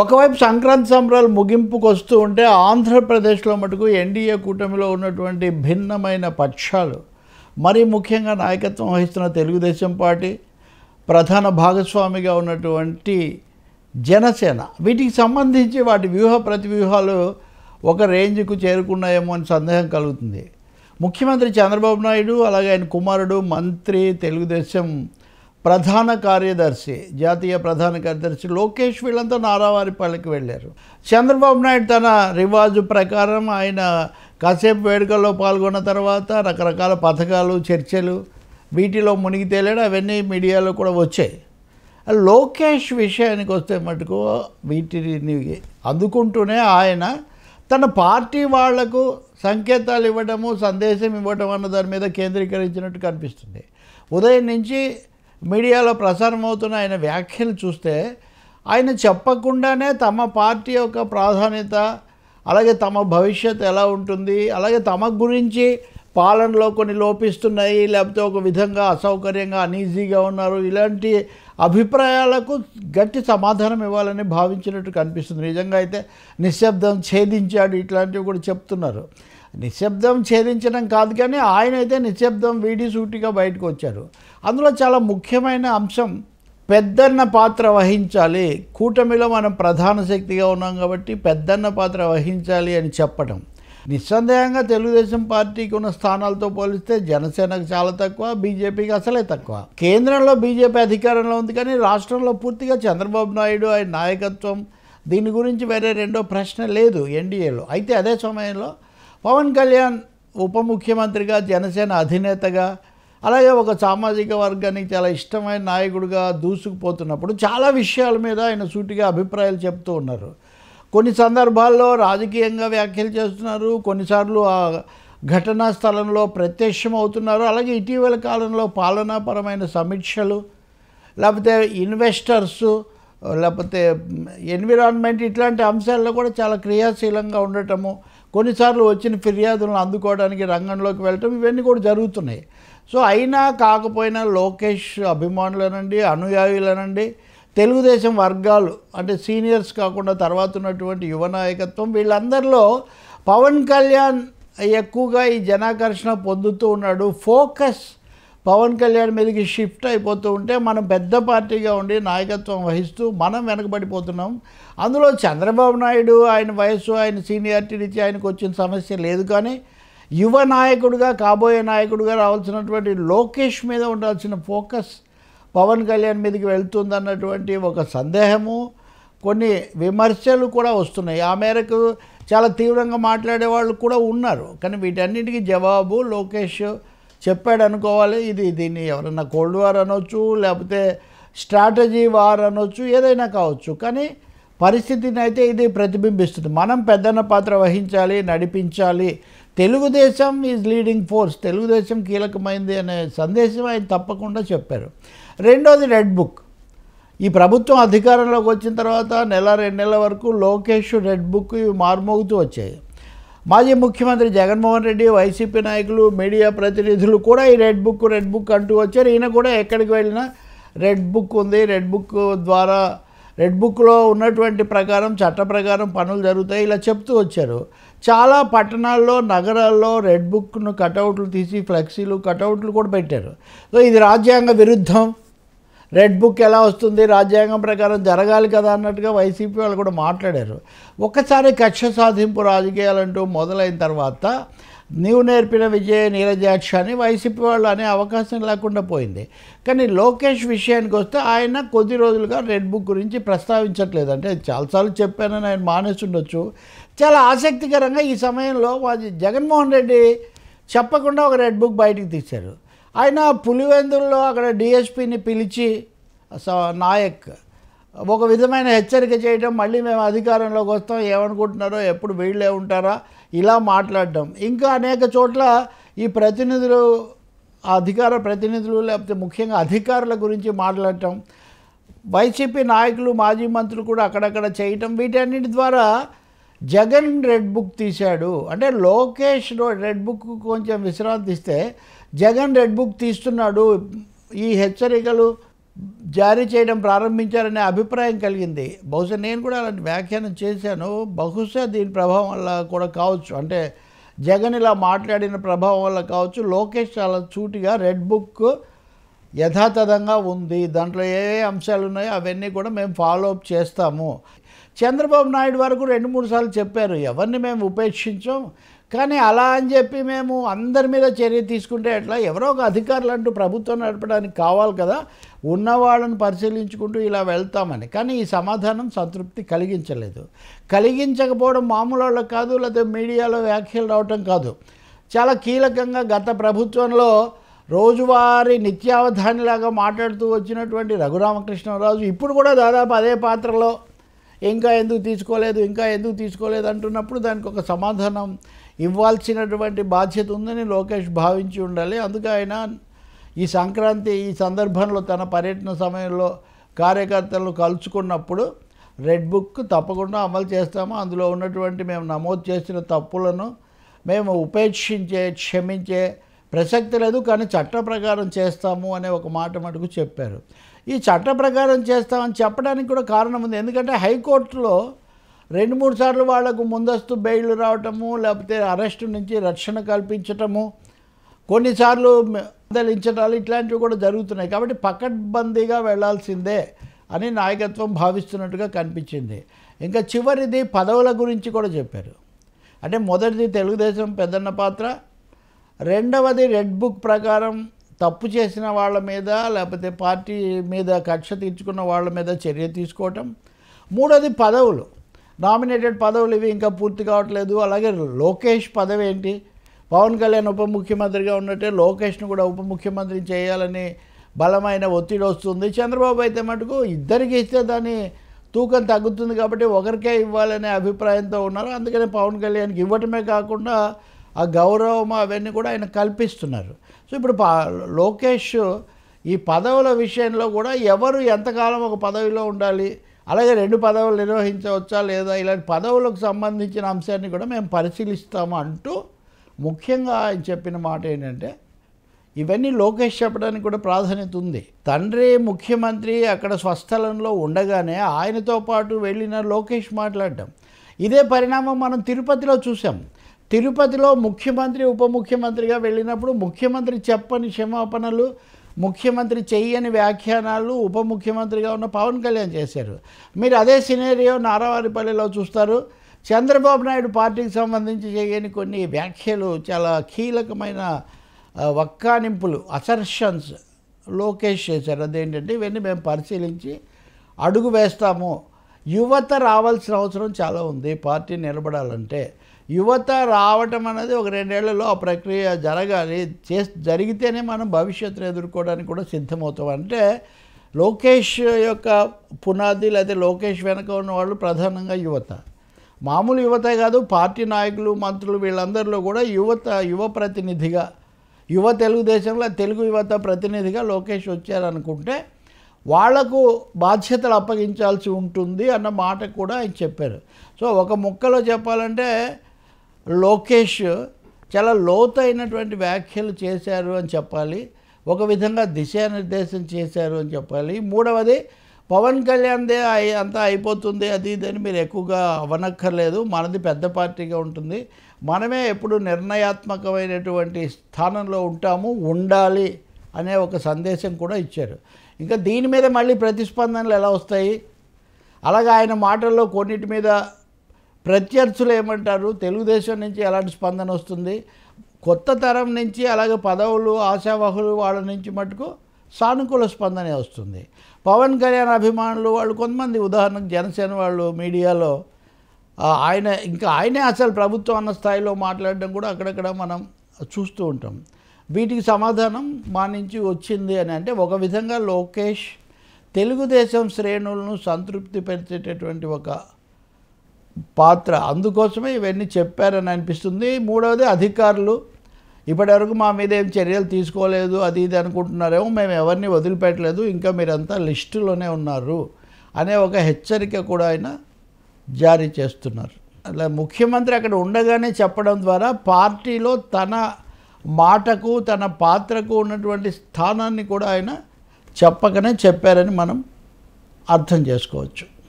ఒకవైపు సంక్రాంతి సంబరాలు ముగింపుకు వస్తూ ఉంటే ఆంధ్రప్రదేశ్లో మటుకు ఎన్డీఏ కూటమిలో ఉన్నటువంటి భిన్నమైన పక్షాలు, మరీ ముఖ్యంగా నాయకత్వం వహిస్తున్న తెలుగుదేశం పార్టీ, ప్రధాన భాగస్వామిగా ఉన్నటువంటి జనసేన, వీటికి సంబంధించి వాటి వ్యూహ ప్రతివ్యూహాలు ఒక రేంజ్కు చేరుకున్నాయేమో అని సందేహం కలుగుతుంది. ముఖ్యమంత్రి చంద్రబాబు నాయుడు, అలాగే ఆయన కుమారుడు, మంత్రి, తెలుగుదేశం ప్రధాన కార్యదర్శి, జాతీయ ప్రధాన కార్యదర్శి లోకేష్ వీళ్ళంతా నారావారిపల్లికి వెళ్ళారు. చంద్రబాబు నాయుడు తన రివాజు ప్రకారం ఆయన కాసేపు వేడుకల్లో పాల్గొన్న తర్వాత రకరకాల పథకాలు, చర్చలు వీటిలో మునిగి తేలాడు. అవన్నీ మీడియాలో కూడా వచ్చాయి. లోకేష్ విషయానికి వస్తే మటుకు వీటిని అందుకుంటూనే ఆయన తన పార్టీ వాళ్లకు సంకేతాలు ఇవ్వడము, సందేశం ఇవ్వడం అన్న దాని మీద కేంద్రీకరించినట్టు కనిపిస్తుంది. ఉదయం నుంచి మీడియాలో ప్రసారం అవుతున్న ఆయన వ్యాఖ్యలు చూస్తే ఆయన చెప్పకుండానే తమ పార్టీ యొక్క ప్రాధాన్యత, అలాగే తమ భవిష్యత్తు ఎలా ఉంటుంది, అలాగే తమ గురించి పాలనలో కొన్ని లోపిస్తున్నాయి, లేకపోతే ఒక విధంగా అసౌకర్యంగా అనీజీగా ఉన్నారు, ఇలాంటి అభిప్రాయాలకు గట్టి సమాధానం ఇవ్వాలని భావించినట్టు కనిపిస్తుంది. నిజంగా అయితే నిశ్శబ్దం ఛేదించాడు ఇట్లాంటివి కూడా చెప్తున్నారు. నిశ్శబ్దం ఛేదించడం కాదు, కానీ ఆయన అయితే నిశ్శబ్దం వీడి సూటిగా బయటకు వచ్చారు. అందులో చాలా ముఖ్యమైన అంశం పెద్దన్న పాత్ర వహించాలి, కూటమిలో మనం ప్రధాన శక్తిగా ఉన్నాం కాబట్టి పెద్దన్న పాత్ర వహించాలి అని చెప్పడం. నిస్సందేహంగా తెలుగుదేశం పార్టీకి ఉన్న స్థానాలతో పోలిస్తే జనసేనకు చాలా తక్కువ, బీజేపీకి అసలే తక్కువ. కేంద్రంలో బీజేపీ అధికారంలో ఉంది, కానీ రాష్ట్రంలో పూర్తిగా చంద్రబాబు నాయుడు ఆయన నాయకత్వం, దీని గురించి వేరే రెండో ప్రశ్న లేదు ఎన్డీఏలో. అయితే అదే సమయంలో పవన్ కళ్యాణ్ ఉప ముఖ్యమంత్రిగా, జనసేన అధినేతగా, అలాగే ఒక సామాజిక వర్గానికి చాలా ఇష్టమైన నాయకుడిగా దూసుకుపోతున్నప్పుడు చాలా విషయాల మీద ఆయన సూటిగా అభిప్రాయాలు చెప్తూ ఉన్నారు. కొన్ని సందర్భాల్లో రాజకీయంగా వ్యాఖ్యలు చేస్తున్నారు, కొన్నిసార్లు ఆ ఘటనా స్థలంలో ప్రత్యక్షం అవుతున్నారు. అలాగే ఇటీవల కాలంలో పాలనాపరమైన సమీక్షలు, లేకపోతే ఇన్వెస్టర్సు, లేకపోతే ఎన్విరాన్మెంట్, ఇట్లాంటి అంశాల్లో కూడా చాలా క్రియాశీలంగా ఉండటము, కొన్నిసార్లు వచ్చిన ఫిర్యాదులను అందుకోవడానికి రంగంలోకి వెళ్ళటం, ఇవన్నీ కూడా జరుగుతున్నాయి. సో అయినా కాకపోయినా లోకేష్ అభిమానులనండి, అనుయాయులనండి, తెలుగుదేశం వర్గాలు అంటే సీనియర్స్ కాకుండా తర్వాత ఉన్నటువంటి యువ నాయకత్వం, వీళ్ళందరిలో పవన్ కళ్యాణ్ ఎక్కువగా ఈ జనాకర్షణ పొందుతూ ఉన్నాడు. ఫోకస్ పవన్ కళ్యాణ్ మీదకి షిఫ్ట్ అయిపోతూ ఉంటే మనం పెద్ద పార్టీగా ఉండి నాయకత్వం వహిస్తూ మనం వెనకబడిపోతున్నాం. అందులో చంద్రబాబు నాయుడు ఆయన వయస్సు, ఆయన సీనియారిటీ నుంచి ఆయనకు వచ్చిన సమస్య లేదు, కానీ యువ నాయకుడిగా, కాబోయే నాయకుడిగా రావాల్సినటువంటి లోకేష్ మీద ఉండాల్సిన ఫోకస్ పవన్ కళ్యాణ్ మీదకి వెళ్తుందన్నటువంటి ఒక సందేహము, కొన్ని విమర్శలు కూడా వస్తున్నాయి. ఆ మేరకు చాలా తీవ్రంగా మాట్లాడే వాళ్ళు కూడా ఉన్నారు. కానీ వీటన్నిటికీ జవాబు లోకేష్ చెప్పాడు అనుకోవాలి. దీన్ని ఎవరన్నా కోల్డ్ వార్ అనొచ్చు, లేకపోతే స్ట్రాటజీ వార్ అనొచ్చు, ఏదైనా కావచ్చు. కానీ పరిస్థితిని అయితే ఇది ప్రతిబింబిస్తుంది. మనం పెద్దన్న పాత్ర వహించాలి, నడిపించాలి, Telugu Desam is leading force, Telugu Desam కీలకమైంది అనే సందేశం ఆయన తప్పకుండా చెప్పారు. రెండోది రెడ్ బుక్. ఈ ప్రభుత్వం అధికారంలోకి వచ్చిన తర్వాత నెల 2 నెలల వరకు లోకేష్ రెడ్ బుక్ ఇవి మార్మోగుతూ వచ్చాయి. మాజీ ముఖ్యమంత్రి జగన్మోహన్ రెడ్డి, వైసీపీ నాయకులు, మీడియా ప్రతినిధులు కూడా ఈ రెడ్ బుక్ అంటూ వచ్చారు. ఈయన కూడా ఎక్కడికి వెళ్ళినా రెడ్ బుక్ ఉంది, రెడ్ బుక్ ద్వారా, రెడ్ బుక్లో ఉన్నటువంటి ప్రకారం, చట్ట ప్రకారం పనులు జరుగుతాయి, ఇలా చెప్తూ వచ్చారు. చాలా పట్టణాల్లో, నగరాల్లో రెడ్ బుక్ను కటౌట్లు తీసి ఫ్లెక్సీలు, కటౌట్లు కూడా పెట్టారు. సో ఇది రాజ్యాంగ విరుద్ధం, రెడ్ బుక్ ఎలా వస్తుంది, రాజ్యాంగం ప్రకారం జరగాలి కదా అన్నట్టుగా వైసీపీ వాళ్ళు కూడా మాట్లాడారు. ఒక్కసారి కక్ష సాధింపు రాజకీయాలంటూ మొదలైన తర్వాత నీవు నేర్పిన విజయ నీరజాక్ష అని వైసీపీ వాళ్ళు అనే అవకాశం లేకుండా పోయింది. కానీ లోకేష్ విషయానికి వస్తే ఆయన కొద్ది రోజులుగా రెడ్ బుక్ గురించి ప్రస్తావించట్లేదు. అంటే చాలాసార్లు చెప్పానని ఆయన మానేసి ఉండొచ్చు. చాలా ఆసక్తికరంగా ఈ సమయంలో జగన్మోహన్ రెడ్డి చెప్పకుండా ఒక రెడ్ బుక్ బయటికి తీశారు. ఆయన పులివెందుల్లో అక్కడ డిఎస్పీని పిలిచి నాయక్ ఒక విధమైన హెచ్చరిక చేయడం, మళ్ళీ మేము అధికారంలోకి వస్తాం, ఏమనుకుంటున్నారో, ఎప్పుడు వీళ్ళే ఉంటారా, ఇలా మాట్లాడడం. ఇంకా అనేక చోట్ల ఈ ప్రతినిధులు, అధికార ప్రతినిధులు, లేకపోతే ముఖ్యంగా అధికారుల గురించి మాట్లాడటం, వైసీపీ నాయకులు, మాజీ మంత్రులు కూడా అక్కడక్కడ చేయటం, వీటన్నిటి ద్వారా జగన్ రెడ్ బుక్ తీశాడు. అంటే లోకేష్ రెడ్ బుక్ కొంచెం విశ్రాంతి ఇస్తే జగన్ రెడ్ బుక్ తీస్తున్నాడు, ఈ హెచ్చరికలు జారీ చేయడం ప్రారంభించారనే అభిప్రాయం కలిగింది. బహుశా నేను కూడా అలాంటి వ్యాఖ్యానం చేశాను. బహుశా దీని ప్రభావం వల్ల కూడా కావచ్చు, అంటే జగన్ ఇలా మాట్లాడిన ప్రభావం వల్ల కావచ్చు. లోకేష్ చాలా సూటిగా రెడ్ బుక్ యథాతథంగా ఉంది, దాంట్లో ఏ అంశాలు ఉన్నాయో అవన్నీ కూడా మేము ఫాలో అప్ చేస్తాము. చంద్రబాబు నాయుడు వరకు 2-3 సార్లు చెప్పారు, ఎవరిని మేము ఉపేక్షించాం, కానీ అలా అని చెప్పి మేము అందరి మీద చర్య తీసుకుంటే ఎట్లా, ఎవరో ఒక అధికారులు అంటూ ప్రభుత్వం నడపడానికి కావాలి కదా, ఉన్నవాళ్ళని పరిశీలించుకుంటూ ఇలా వెళ్తామని. కానీ ఈ సమాధానం సంతృప్తి కలిగించలేదు. కలిగించకపోవడం మామూలు వాళ్ళకి కాదు, లేకపోతే మీడియాలో వ్యాఖ్యలు రావటం కాదు. చాలా కీలకంగా గత ప్రభుత్వంలో రోజువారీ నిత్యావధానిలాగా మాట్లాడుతూ వచ్చినటువంటి రఘురామకృష్ణరాజు ఇప్పుడు కూడా దాదాపు అదే పాత్రలో ఇంకా ఎందుకు తీసుకోలేదు అంటున్నప్పుడు దానికి ఒక సమాధానం ఇవ్వాల్సినటువంటి బాధ్యత ఉందని లోకేష్ భావించి ఉండాలి. అందుకే ఆయన ఈ సంక్రాంతి ఈ సందర్భంలో తన పర్యటన సమయంలో కార్యకర్తలను కలుసుకున్నప్పుడు రెడ్ బుక్ తప్పకుండా అమలు చేస్తాము, అందులో ఉన్నటువంటి మేము నమోదు చేసిన తప్పులను మేము క్షమించే ప్రసక్తి లేదు, కానీ చట్ట ప్రకారం చేస్తాము అనే ఒక మాట మటుకు చెప్పారు. ఈ చట్ట ప్రకారం చేస్తామని చెప్పడానికి కూడా కారణం ఉంది. ఎందుకంటే హైకోర్టులో 2-3 సార్లు వాళ్లకు ముందస్తు బెయిల్ రావటము, లేకపోతే అరెస్టు నుంచి రక్షణ కల్పించటము, కొన్నిసార్లు బదిలించడాలు ఇట్లాంటివి కూడా జరుగుతున్నాయి. కాబట్టి పకడ్బందీగా వెళ్లాల్సిందే అని నాయకత్వం భావిస్తున్నట్టుగా కనిపించింది. ఇంకా చివరిది పదవుల గురించి కూడా చెప్పారు. అంటే మొదటిది తెలుగుదేశం పెద్దన్న పాత్ర, రెండవది రెడ్ బుక్ ప్రకారం తప్పు చేసిన వాళ్ళ మీద లేకపోతే పార్టీ మీద కక్ష తీర్చుకున్న వాళ్ళ మీద చర్య తీసుకోవటం, మూడోది పదవులు, నామినేటెడ్ పదవులు ఇవి ఇంకా పూర్తి కావట్లేదు. అలాగే లోకేష్ పదవి ఏంటి, పవన్ కళ్యాణ్ ఉప ముఖ్యమంత్రిగా ఉన్నట్టే లోకేష్ను కూడా ఉప ముఖ్యమంత్రి చేయాలని బలమైన ఒత్తిడి వస్తుంది. చంద్రబాబు అయితే మటుకు ఇద్దరికి ఇస్తే దాని తూకం తగ్గుతుంది కాబట్టి ఒకరికే ఇవ్వాలనే అభిప్రాయంతో ఉన్నారు. అందుకనే పవన్ కళ్యాణ్కి ఇవ్వటమే కాకుండా ఆ గౌరవం అవన్నీ కూడా ఆయన కల్పిస్తున్నారు. సో ఇప్పుడు లోకేష్ ఈ పదవుల విషయంలో కూడా ఎవరు ఎంతకాలం ఒక పదవిలో ఉండాలి, అలాగే 2 పదవులు నిర్వహించవచ్చా లేదా, ఇలాంటి పదవులకు సంబంధించిన అంశాన్ని కూడా మేము పరిశీలిస్తాము అంటూ ముఖ్యంగా ఆయన చెప్పిన మాట ఏంటంటే, ఇవన్నీ లోకేష్ చెప్పడానికి కూడా ప్రాధాన్యత ఉంది. తండ్రి ముఖ్యమంత్రి అక్కడ స్వస్థలంలో ఉండగానే ఆయనతో పాటు వెళ్ళిన లోకేష్ మాట్లాడటం, ఇదే పరిణామం మనం తిరుపతిలో చూసాం. తిరుపతిలో ముఖ్యమంత్రి ఉప ముఖ్యమంత్రిగా వెళ్ళినప్పుడు ముఖ్యమంత్రి చెప్పని క్షమాపణలు, ముఖ్యమంత్రి చెయ్యని వ్యాఖ్యానాలు ఉప ముఖ్యమంత్రిగా ఉన్న పవన్ కళ్యాణ్ చేశారు. మీరు అదే సినేరియో నారావారిపల్లిలో చూస్తారు. చంద్రబాబు నాయుడు పార్టీకి సంబంధించి చేయని కొన్ని వ్యాఖ్యలు, చాలా కీలకమైన వక్కానింపులు, అసర్షన్స్ లోకేష్ చేశారు. అదేంటంటే ఇవన్నీ మేము పరిశీలించి అడుగు వేస్తాము. యువత రావాల్సిన అవసరం చాలా ఉంది పార్టీ నిలబడాలంటే. యువత రావటం అనేది ఒక 2 ఏళ్లలో ఆ ప్రక్రియ జరగాలి. జరిగితేనే మనం భవిష్యత్తును ఎదుర్కోవడానికి కూడా సిద్ధమవుతాం. అంటే లోకేష్ యొక్క పునాది లేదా లోకేష్ వెనక ఉన్న వాళ్ళు ప్రధానంగా యువత, మామూలు యువతే కాదు, పార్టీ నాయకులు మంత్రులు వీళ్ళందరిలో కూడా యువ ప్రతినిధిగా, యువ తెలుగుదేశంలో తెలుగు యువత ప్రతినిధిగా లోకేష్ వచ్చారనుకుంటే వాళ్లకు బాధ్యతలు అప్పగించాల్సి ఉంటుంది అన్న మాట కూడా ఆయన చెప్పారు. సో ఒక ముక్కలో చెప్పాలంటే లోకేష్ చాలా లోతైనటువంటి వ్యాఖ్యలు చేశారు అని చెప్పాలి. ఒక విధంగా దిశానిర్దేశం చేశారు అని చెప్పాలి. మూడవది పవన్ కళ్యాణ్దే అంతా అయిపోతుంది అది ఇదని మీరు ఎక్కువగా అవనక్కర్లేదు, మనది పెద్ద పార్టీగా ఉంటుంది, మనమే ఎప్పుడు నిర్ణయాత్మకమైనటువంటి స్థానంలో ఉంటాము, ఉండాలి అనే ఒక సందేశం కూడా ఇచ్చారు. ఇంకా దీని మీద మళ్ళీ ప్రతిస్పందనలు ఎలా వస్తాయి, అలాగే ఆయన మాటల్లో కొన్నిటి మీద ప్రత్యర్థులు ఏమంటారు, తెలుగుదేశం నుంచి ఎలాంటి స్పందన వస్తుంది, కొత్త తరం నుంచి అలాగే పదవులు ఆశావహులు వాళ్ళ నుంచి మటుకు సానుకూల స్పందనే వస్తుంది. పవన్ కళ్యాణ్ అభిమానులు వాళ్ళు కొంతమంది, ఉదాహరణకు జనసేన వాళ్ళు మీడియాలో ఆయనే అసలు ప్రభుత్వం అన్న స్థాయిలో మాట్లాడడం కూడా అక్కడక్కడ మనం చూస్తూ ఉంటాం. వీటికి సమాధానం మా నుంచి వచ్చింది అని అంటే ఒక విధంగా లోకేష్ తెలుగుదేశం శ్రేణులను సంతృప్తి పరిచేటటువంటి ఒక పాత్ర, అందుకోసమే ఇవన్నీ చెప్పారని అనిపిస్తుంది. మూడవది అధికారులు ఇప్పటివరకు మా మీద ఏం చర్యలు తీసుకోలేదు అది ఇది అనుకుంటున్నారేమో, మేము ఎవరిని వదిలిపెట్టలేదు, ఇంకా మీరంతా లిస్టులోనే ఉన్నారు అనే ఒక హెచ్చరిక కూడా ఆయన జారీ చేస్తున్నారు. అలా ముఖ్యమంత్రి అక్కడ ఉండగానే చెప్పడం ద్వారా పార్టీలో తన మాటకు తన పాత్రకు ఉన్నటువంటి స్థానాన్ని కూడా ఆయన చెప్పకనే చెప్పారని మనం అర్థం చేసుకోవచ్చు.